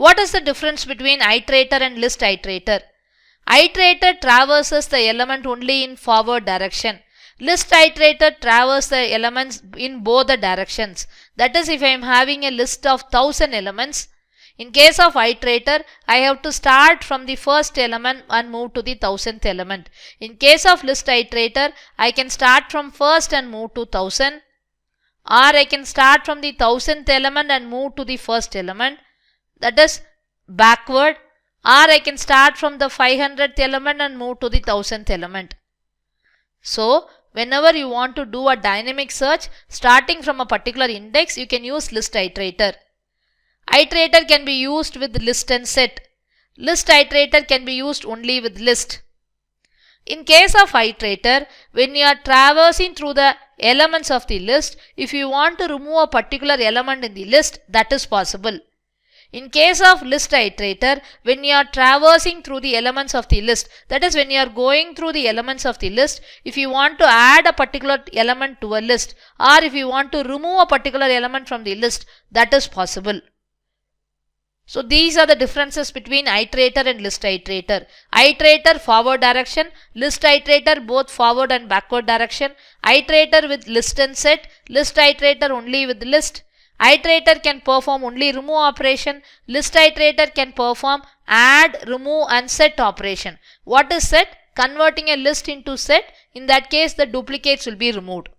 What is the difference between iterator and list iterator? Iterator traverses the element only in forward direction. List iterator traverses the elements in both the directions. That is, if I am having a list of 1000 elements, in case of iterator, I have to start from the first element and move to the 1000th element. In case of list iterator, I can start from first and move to 1000, or I can start from the 1000th element and move to the first element, that is backward, or I can start from the 500th element and move to the 1000th element. So, whenever you want to do a dynamic search starting from a particular index, you can use list iterator. Iterator can be used with list and set. List iterator can be used only with list. In case of iterator, when you are traversing through the elements of the list, if you want to remove a particular element in the list, that is possible. In case of list iterator, when you are traversing through the elements of the list, that is when you are going through the elements of the list, if you want to add a particular element to a list, or if you want to remove a particular element from the list, that is possible. So these are the differences between iterator and list iterator. Iterator forward direction, list iterator both forward and backward direction, iterator with list and set, list iterator only with list. Iterator can perform only remove operation, list iterator can perform add, remove and set operation. What is set? Converting a list into set. In that case, the duplicates will be removed.